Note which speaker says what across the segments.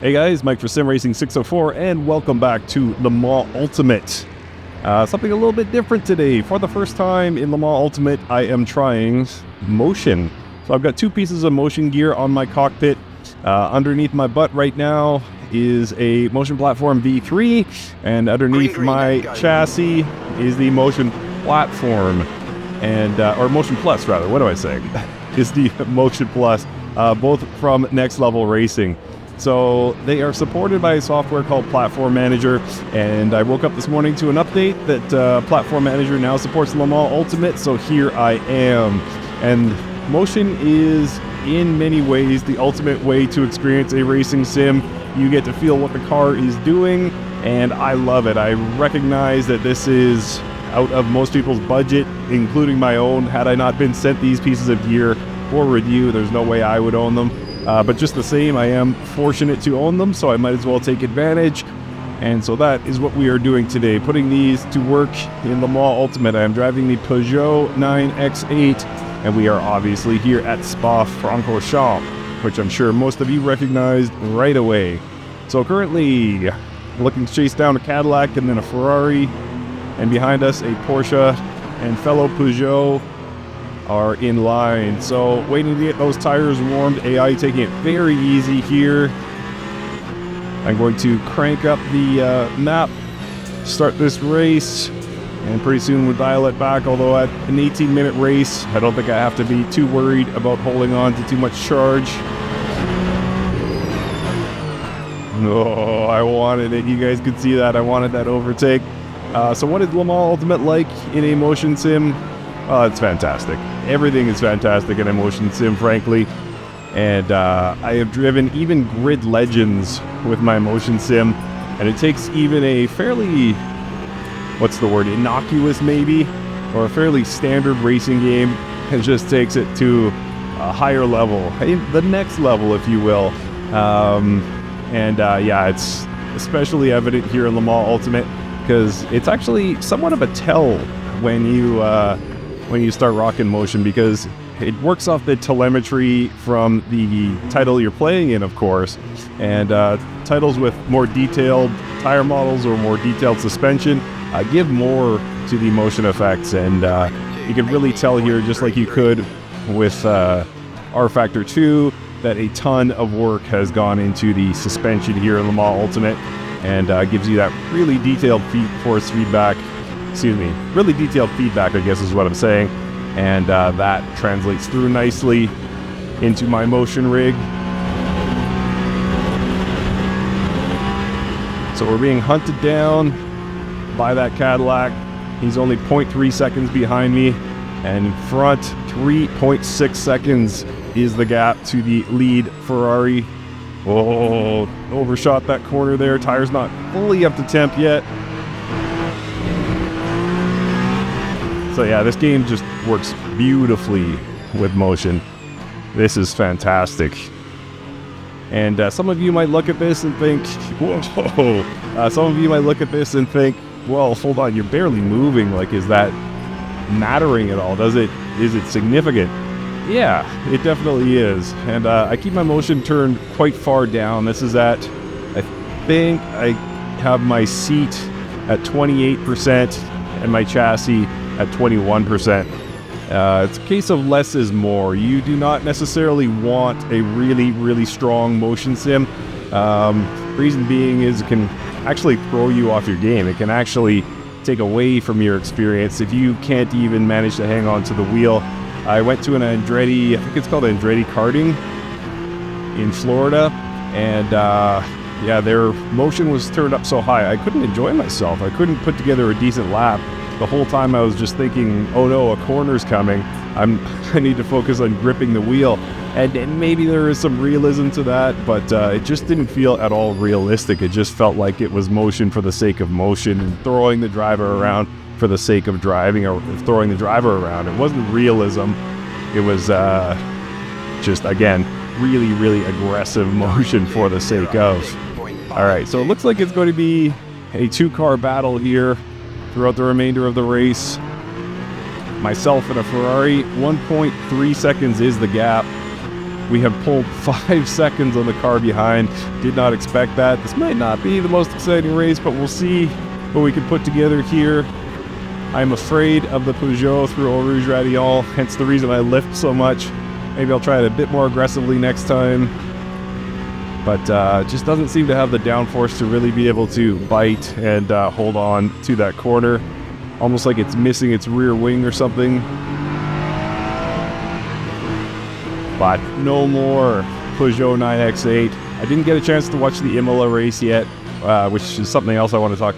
Speaker 1: Hey guys, Mike for Sim Racing 604 and welcome back to Le Mans Ultimate. Something a little bit different today. For the first time in Le Mans Ultimate, I am trying motion. So I've got two pieces of motion gear on my cockpit. Underneath my butt right now is a Motion Platform V3, and underneath my chassis is the Motion Platform, and or Motion Plus rather. What do I say? Is the Motion Plus, both from Next Level Racing. So they are supported by a software called Platform Manager, and I woke up this morning to an update that Platform Manager now supports Le Mans Ultimate, so here I am. And motion is, in many ways, the ultimate way to experience a racing sim. You get to feel what the car is doing, and I love it. I recognize that this is out of most people's budget, including my own. Had I not been sent these pieces of gear for review, there's no way I would own them. But just the same, I am fortunate to own them, so I might as well take advantage. And so that is what we are doing today, putting these to work in Le Mans Ultimate. I am driving the Peugeot 9X8, and we are obviously here at Spa Francorchamps, which I'm sure most of you recognized right away. So currently, looking to chase down a Cadillac and then a Ferrari, and behind us a Porsche, and fellow Peugeot are in line. So waiting to get those tires warmed. AI taking it very easy here. I'm going to crank up the map, start this race, and pretty soon we'll dial it back. Although at an 18-minute race, I don't think I have to be too worried about holding on to too much charge. Oh, I wanted it. You guys could see that. I wanted that overtake. So what is Le Mans Ultimate like in a motion sim? It's fantastic. Everything is fantastic in a motion sim, frankly. And I have driven even Grid Legends with my motion sim, and it takes even a fairly, innocuous maybe, or a fairly standard racing game, and just takes it to a higher level, the next level, if you will. It's especially evident here in Le Mans Ultimate, because it's actually somewhat of a tell when you start rocking motion, because it works off the telemetry from the title you're playing in, of course, and titles with more detailed tire models or more detailed suspension give more to the motion effects, and you can really tell here, just like you could with R Factor 2, that a ton of work has gone into the suspension here in Le Mans Ultimate, and gives you that really detailed force feedback. Really detailed feedback, I guess is what I'm saying. And that translates through nicely into my motion rig. So we're being hunted down by that Cadillac. He's only 0.3 seconds behind me. And in front, 3.6 seconds is the gap to the lead Ferrari. Oh, overshot that corner there. Tire's not fully up to temp yet. So yeah, this game just works beautifully with motion. This is fantastic. And some of you might look at this and think, whoa. Some of you might look at this and think, well, hold on, you're barely moving. Like, is that mattering at all? Is it significant? Yeah, it definitely is. And I keep my motion turned quite far down. This is at, I think I have my seat at 28% and my chassis at 21%. It's a case of less is more. You do not necessarily want a really, really strong motion sim. Reason being is it can actually throw you off your game. It can actually take away from your experience if you can't even manage to hang on to the wheel. I went to an Andretti, I think it's called Andretti Karting in Florida, and their motion was turned up so high I couldn't enjoy myself. I couldn't put together a decent lap. The whole time I was just thinking, oh no, a corner's coming. I need to focus on gripping the wheel. And maybe there is some realism to that, but it just didn't feel at all realistic. It just felt like it was motion for the sake of motion, and throwing the driver around for the sake of driving, or throwing the driver around. It wasn't realism. It was just, again, really, really aggressive motion for the sake of. All right, so it looks like it's going to be a two-car battle here throughout the remainder of the race. Myself and a Ferrari, 1.3 seconds is the gap. We have pulled 5 seconds on the car behind. Did not expect that. This might not be the most exciting race, but we'll see what we can put together here. I'm afraid of the Peugeot through Eau Rouge Radial, hence the reason I lift so much. Maybe I'll try it a bit more aggressively next time. But just doesn't seem to have the downforce to really be able to bite and hold on to that corner. Almost like it's missing its rear wing or something. But no more Peugeot 9X8. I didn't get a chance to watch the Imola race yet, which is something else I want to talk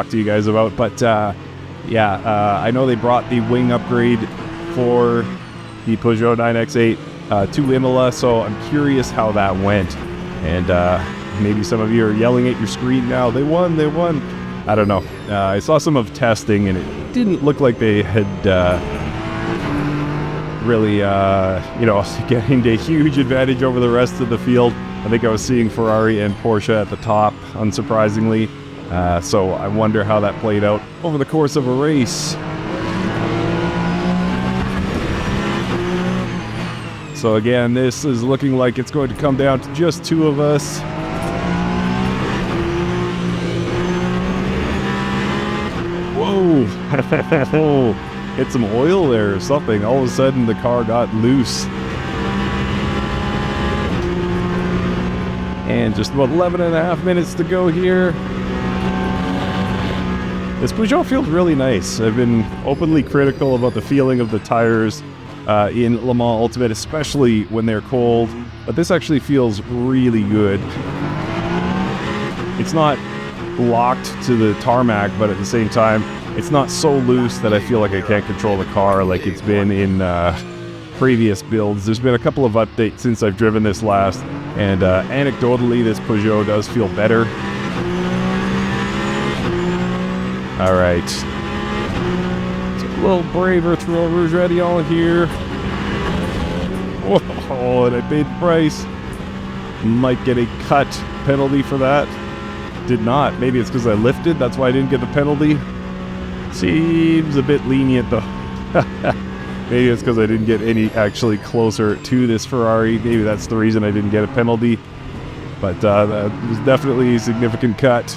Speaker 1: to you guys about. But I know they brought the wing upgrade for the Peugeot 9X8 to Imola, so I'm curious how that went. And maybe some of you are yelling at your screen now, they won. I don't know. I saw some of testing, and it didn't look like they had really, gained a huge advantage over the rest of the field. I think I was seeing Ferrari and Porsche at the top, unsurprisingly. So I wonder how that played out over the course of a race. So again, this is looking like it's going to come down to just 2 of us. Whoa! Hit some oil there or something. All of a sudden the car got loose. And just about 11.5 minutes to go here. This Peugeot feels really nice. I've been openly critical about the feeling of the tires in Le Mans Ultimate, especially when they're cold, but this actually feels really good. It's not locked to the tarmac, but at the same time, it's not so loose that I feel like I can't control the car like it's been in previous builds. There's been a couple of updates since I've driven this last, and anecdotally, this Peugeot does feel better. All right. A little braver through Eau Rouge Radial here. Whoa, and I paid the price. Might get a cut penalty for that. Did not. Maybe it's because I lifted. That's why I didn't get the penalty. Seems a bit lenient though. Maybe it's because I didn't get any actually closer to this Ferrari. Maybe that's the reason I didn't get a penalty. But that was definitely a significant cut.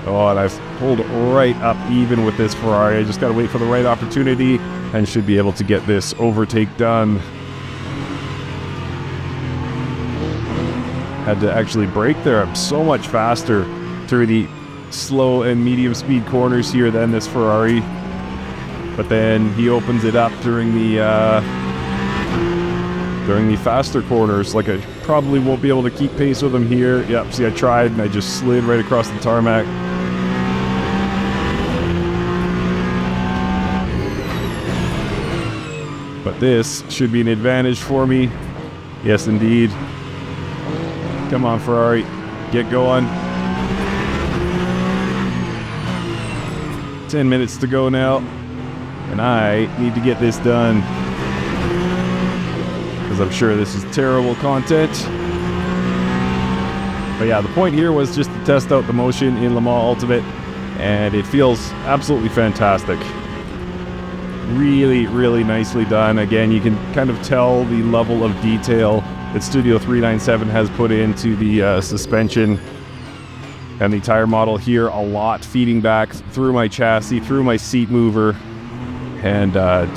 Speaker 1: Oh, and I've pulled right up even with this Ferrari. I just got to wait for the right opportunity and should be able to get this overtake done. Had to actually brake there. I'm so much faster through the slow and medium speed corners here than this Ferrari. But then he opens it up during the faster corners. Like I probably won't be able to keep pace with him here. Yep, see I tried and I just slid right across the tarmac. But this should be an advantage for me. Yes, indeed. Come on, Ferrari. Get going. 10 minutes to go now. And I need to get this done. Because I'm sure this is terrible content. But yeah, the point here was just to test out the motion in Le Mans Ultimate. And it feels absolutely fantastic. Really, really nicely done. Again, you can kind of tell the level of detail that Studio 397 has put into the suspension and the tire model here. A lot feeding back through my chassis, through my seat mover, and it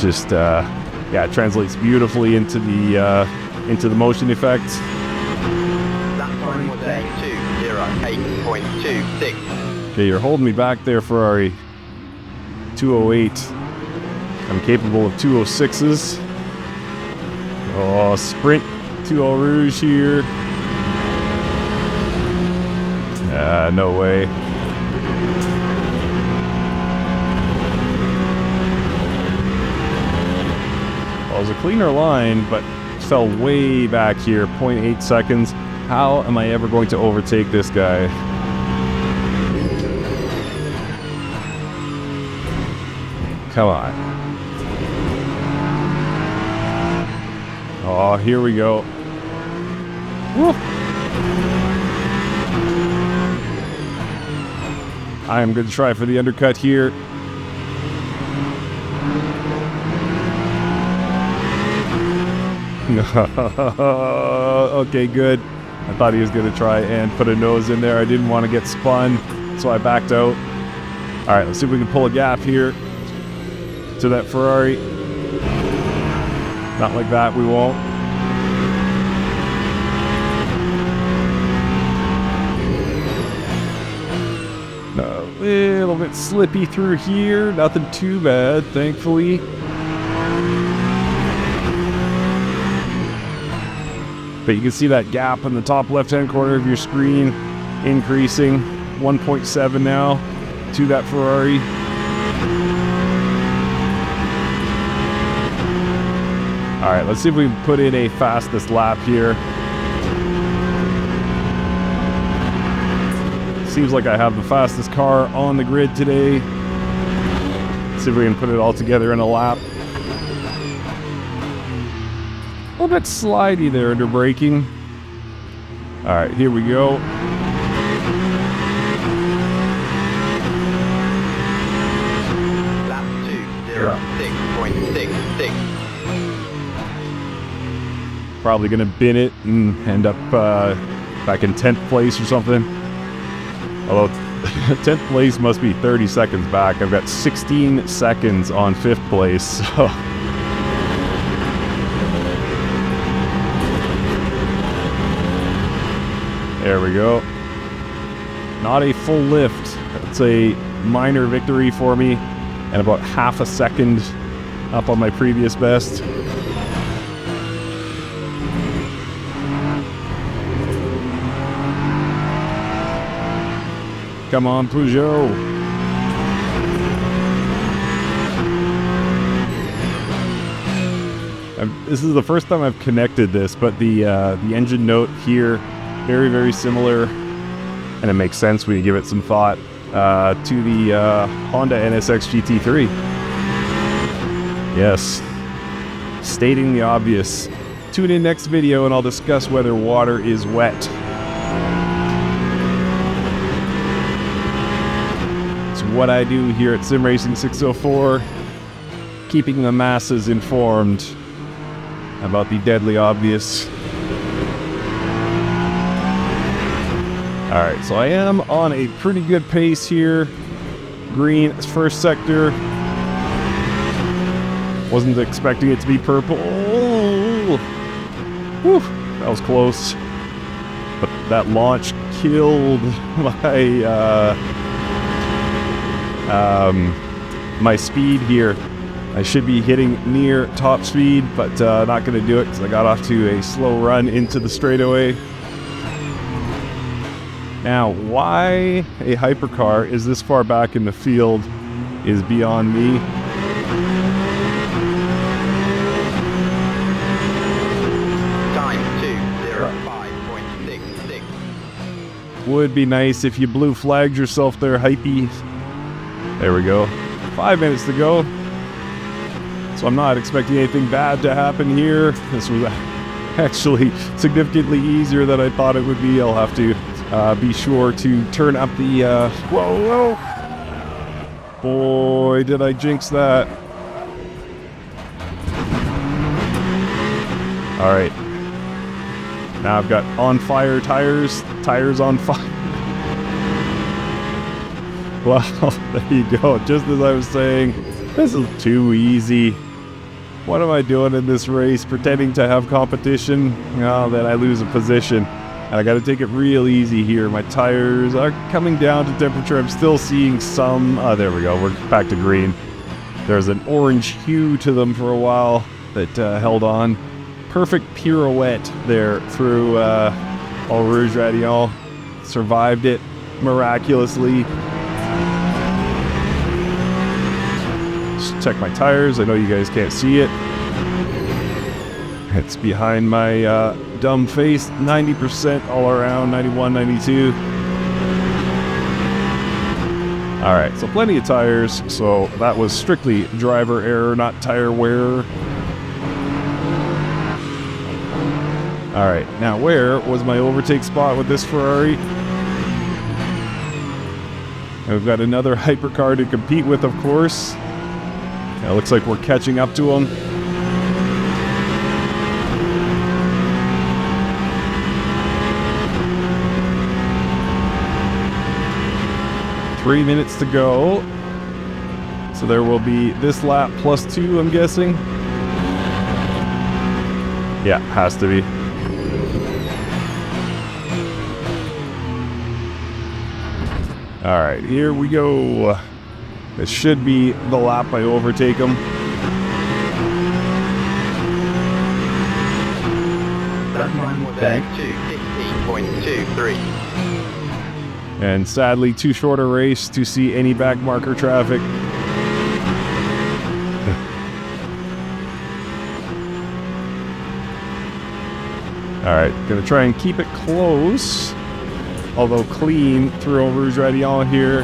Speaker 1: translates beautifully into the motion effects.
Speaker 2: That time was 2:08.26.
Speaker 1: Okay, you're holding me back there, Ferrari. 2:08. I'm capable of 2:06s. Oh, sprint to Eau Rouge here. No way. Well, it was a cleaner line, but fell way back here, 0.8 seconds. How am I ever going to overtake this guy? Come on. Oh, here we go. Woo. I am going to try for the undercut here. Okay, good. I thought he was going to try and put a nose in there. I didn't want to get spun, so I backed out. All right, let's see if we can pull a gap here to that Ferrari. Not like that, we won't. A little bit slippy through here. Nothing too bad, thankfully. But you can see that gap in the top left-hand corner of your screen increasing. 1.7 now to that Ferrari. All right, let's see if we can put in a fastest lap here. Seems like I have the fastest car on the grid today. Let's see if we can put it all together in a lap. A little bit slidey there under braking. All right, here we go.
Speaker 2: Lap 2:06.66.
Speaker 1: Probably gonna bin it and end up back in 10th place or something. Although 10th place must be 30 seconds back. I've got 16 seconds on 5th place, so. There we go. Not a full lift. It's a minor victory for me, and about half a second up on my previous best. Come on, Peugeot. This is the first time I've connected this, but the engine note here, very, very similar, and it makes sense when you give it some thought, to the Honda NSX GT3. Yes, stating the obvious. Tune in next video and I'll discuss whether water is wet. What I do here at Sim Racing 604, keeping the masses informed about the deadly obvious. Alright, so I am on a pretty good pace here. Green is first sector. Wasn't expecting it to be purple. Oh, whew, that was close. But that launch killed my speed here. I should be hitting near top speed, but not going to do it because I got off to a slow run into the straightaway. Now, why a hypercar is this far back in the field is beyond me.
Speaker 2: Time 2:05.66.
Speaker 1: Would be nice if you blue flagged yourself there, hypey. There we go. 5 minutes to go. So I'm not expecting anything bad to happen here. This was actually significantly easier than I thought it would be. I'll have to be sure to turn up the... whoa, whoa! Boy, did I jinx that. Alright. Now I've got on fire tires. Tires on fire. Well, there you go. Just as I was saying, this is too easy. What am I doing in this race? Pretending to have competition? Oh, then I lose a position. And I got to take it real easy here. My tires are coming down to temperature. I'm still seeing some... Oh, there we go. We're back to green. There's an orange hue to them for a while that held on. Perfect pirouette there through Eau Rouge Radial. Survived it miraculously. Check my tires. I know you guys can't see it. It's behind my dumb face. 90% all around. 91, 92. All right, so plenty of tires. So that was strictly driver error, not tire wear. All right, now where was my overtake spot with this Ferrari? And we've got another hypercar to compete with, of course. It looks like we're catching up to him. 3 minutes to go. So there will be this lap plus 2, I'm guessing. Yeah, has to be. All right, here we go. This should be the lap I overtake him.
Speaker 2: That time was back to 15.23.
Speaker 1: And sadly, too short a race to see any back marker traffic. All right, gonna try and keep it close, although clean through Rouge Radiant here.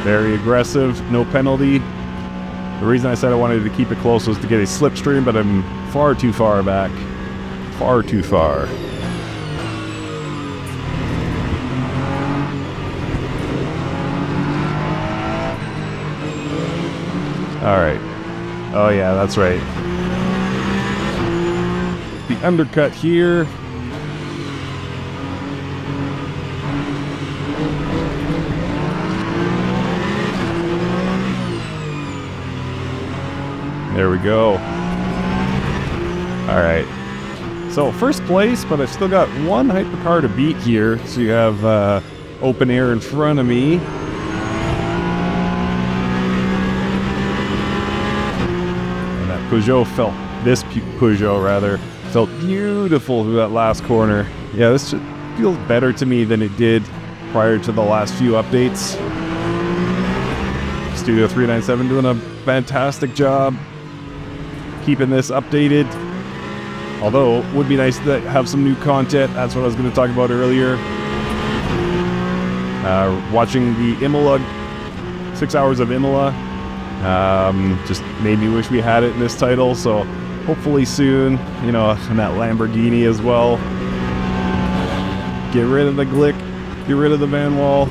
Speaker 1: Very aggressive, no penalty. The reason I said I wanted to keep it close was to get a slipstream, but I'm far too far back. Far too far. All right. Oh yeah, that's right. The undercut here. There we go. All right. So first place, but I've still got one hypercar to beat here. So you have open air in front of me. And that Peugeot felt beautiful through that last corner. Yeah, this feels better to me than it did prior to the last few updates. Studio 397 doing a fantastic job keeping this updated. Although, it would be nice to have some new content. That's what I was going to talk about earlier. Watching the Imola, 6 hours of Imola, just made me wish we had it in this title. So hopefully soon, you know, and that Lamborghini as well. Get rid of the Glick, get rid of the Van Wall.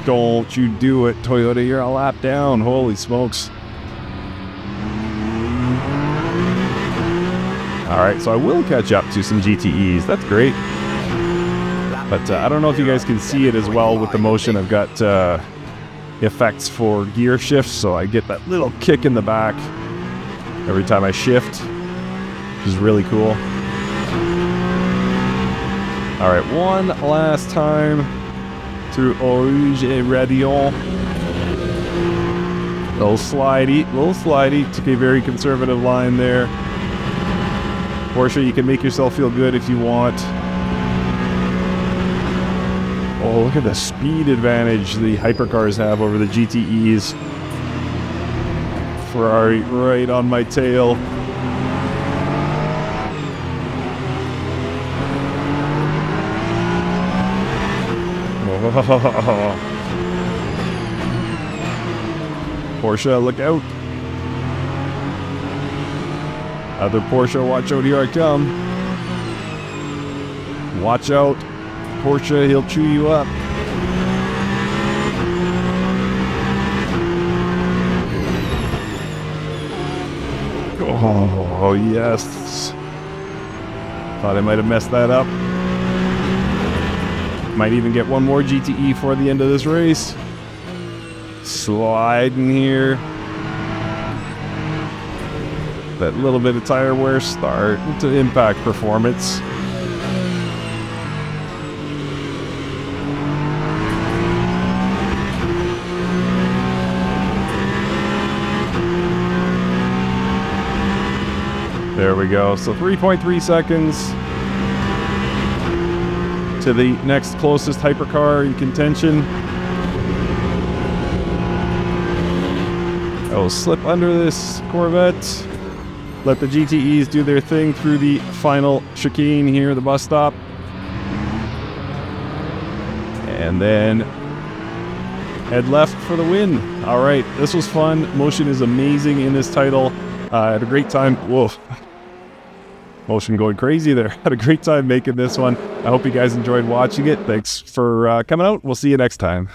Speaker 1: Don't you do it, Toyota, you're a lap down, holy smokes. Alright, so I will catch up to some GTEs, that's great. But I don't know if you guys can see it as well with the motion. I've got effects for gear shifts, so I get that little kick in the back every time I shift, which is really cool. Alright, one last time through Rouge Radiant. Little slidey, took a very conservative line there. Porsche, you can make yourself feel good if you want. Oh, look at the speed advantage the hypercars have over the GTEs. Ferrari right on my tail. Porsche, look out. Other Porsche, watch out, here I come. Watch out. Porsche, he'll chew you up. Oh, yes. Thought I might have messed that up. Might even get one more GTE for the end of this race. Sliding here. That little bit of tire wear starting to impact performance. There we go. So 3.3 seconds to the next closest hypercar in contention. I will slip under this Corvette. Let the GTEs do their thing through the final chicane here, the bus stop. And then head left for the win. All right, this was fun. Motion is amazing in this title. I had a great time. Whoa. Motion going crazy there. Had a great time making this one. I hope you guys enjoyed watching it. Thanks for coming out. We'll see you next time.